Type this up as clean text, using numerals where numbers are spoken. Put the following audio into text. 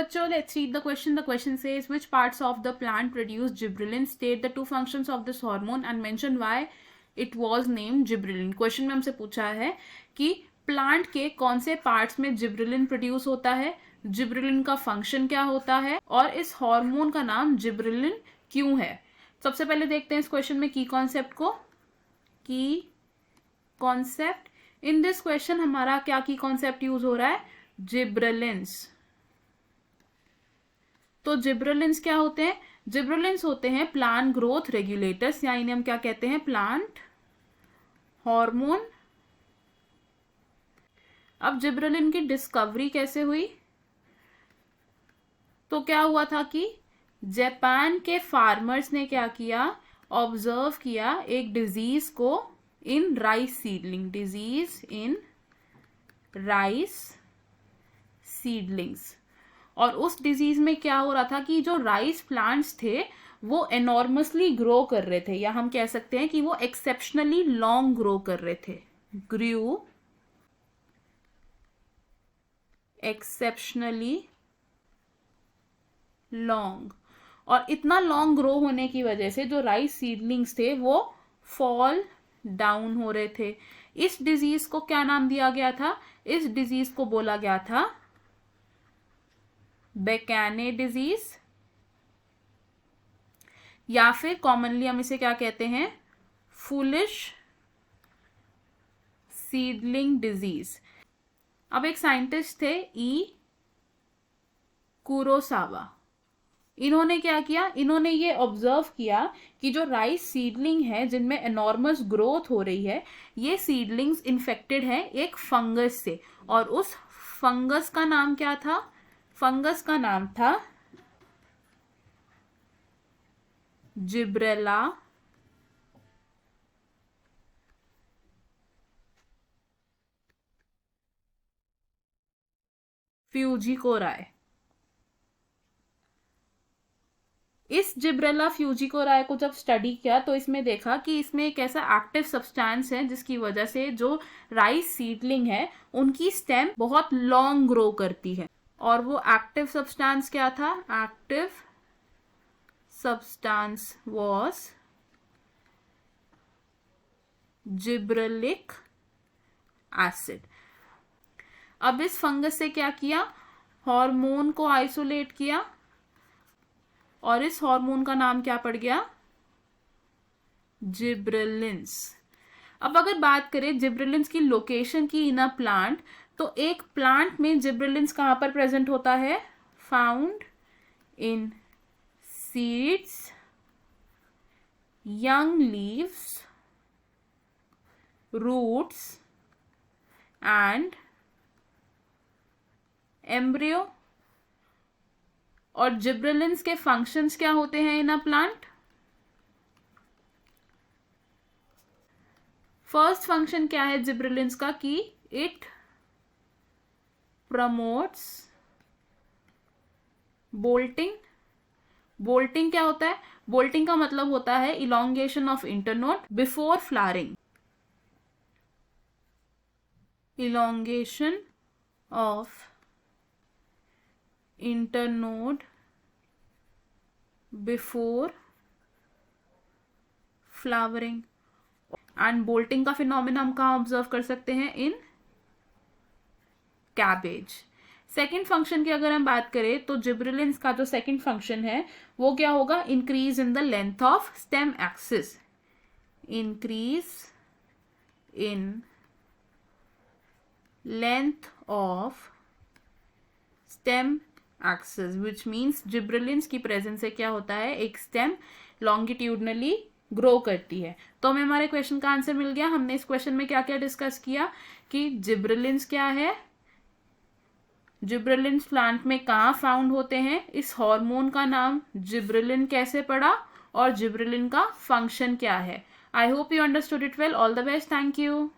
बच्चों, let's read the question. The question says, which parts of the plant produce gibberellin? State the two functions of this hormone and mention why it was named gibberellin. Question में हमसे पूछा है कि plant के कौन से parts में gibberellin produce होता है, जिब्रेलिन का फंक्शन क्या होता है और इस हार्मोन का नाम जिब्रेलिन क्यों है. सबसे पहले देखते हैं इस क्वेश्चन में की कॉन्सेप्ट को. की कॉन्सेप्ट इन दिस क्वेश्चन हमारा क्या की कॉन्सेप्ट यूज हो रहा है, जिब्रेलिन्स. तो जिब्रेलिन्स क्या होते हैं, जिब्रेलिन्स होते हैं प्लांट ग्रोथ रेगुलेटर्स, या इन्हें हम क्या कहते हैं, प्लांट हार्मोन. अब जिब्रेलिन की डिस्कवरी कैसे हुई, तो क्या हुआ था कि जापान के फार्मर्स ने क्या किया, ऑब्जर्व किया एक डिजीज को in rice seedling, disease in rice seedlings. और उस डिजीज में क्या हो रहा था कि जो राइस प्लांट्स थे वो एनॉर्मसली ग्रो कर रहे थे, या हम कह सकते हैं कि वो एक्सेप्शनली लॉन्ग ग्रो कर रहे थे. ग्रू एक्सेप्शनली लॉन्ग. और इतना लॉन्ग ग्रो होने की वजह से जो राइस सीडलिंग्स थे वो फॉल डाउन हो रहे थे. इस डिजीज को क्या नाम दिया गया था, इस डिजीज को बोला गया था बेकाने डिजीज, या फिर कॉमनली हम इसे क्या कहते हैं, फूलिश सीडलिंग डिजीज. अब एक साइंटिस्ट थे ई कुरोसावा. इन्होंने क्या किया, इन्होंने ये ऑब्जर्व किया कि जो राइस सीडलिंग है जिनमें एनॉर्मस ग्रोथ हो रही है, ये सीडलिंग्स इन्फेक्टेड हैं एक फंगस से. और उस फंगस का नाम क्या था, फंगस का नाम था जिब्रेला फ्यूजिकोराय. इस जिब्रेला फ्यूजिकोराय को जब स्टडी किया तो इसमें देखा कि इसमें एक ऐसा एक्टिव सब्सटेंस है जिसकी वजह से जो राइस सीडलिंग है उनकी स्टेम बहुत लॉन्ग ग्रो करती है. और वो एक्टिव सब्सटेंस क्या था, active substance was gibberellic acid. अब इस फंगस से क्या किया, हार्मोन को आइसोलेट किया और इस हार्मोन का नाम क्या पड़ गया, जिब्रेलिन्स. अब अगर बात करें जिब्रेलिन्स की लोकेशन की इन अ प्लांट, तो एक प्लांट में जिब्रेलिन्स कहां पर प्रेजेंट होता है, found in seeds, young leaves, roots and embryo. और जिब्रेलिन्स के फंक्शंस क्या होते हैं in a plant. First function क्या है जिब्रेलिन्स का, कि इट प्रमोट्स बोल्टिंग. बोल्टिंग क्या होता है, बोल्टिंग का मतलब होता है elongation of internode before flowering. Elongation of internode before flowering. And bolting का फिनोमेना हम कहाँ ऑब्जर्व कर सकते हैं, इन कैबेज. सेकेंड फंक्शन की अगर हम बात करें तो जिब्रेलिन्स का जो सेकेंड फंक्शन है वो क्या होगा, increase in the length of stem axis. Increase in length of stem axis, which means gibberellins की प्रेजेंस से क्या होता है, एक स्टेम लॉन्गिट्यूडनली ग्रो करती है. तो हमें हमारे क्वेश्चन का आंसर मिल गया. हमने इस क्वेश्चन में क्या क्या डिस्कस किया कि जिब्रेलिन्स क्या है, जिब्रेलिन्स प्लांट में कहाँ फाउंड होते हैं, इस हार्मोन का नाम जिब्रेलिन कैसे पड़ा और जिब्रेलिन का फंक्शन क्या है. I hope you understood it well. All the best. Thank you.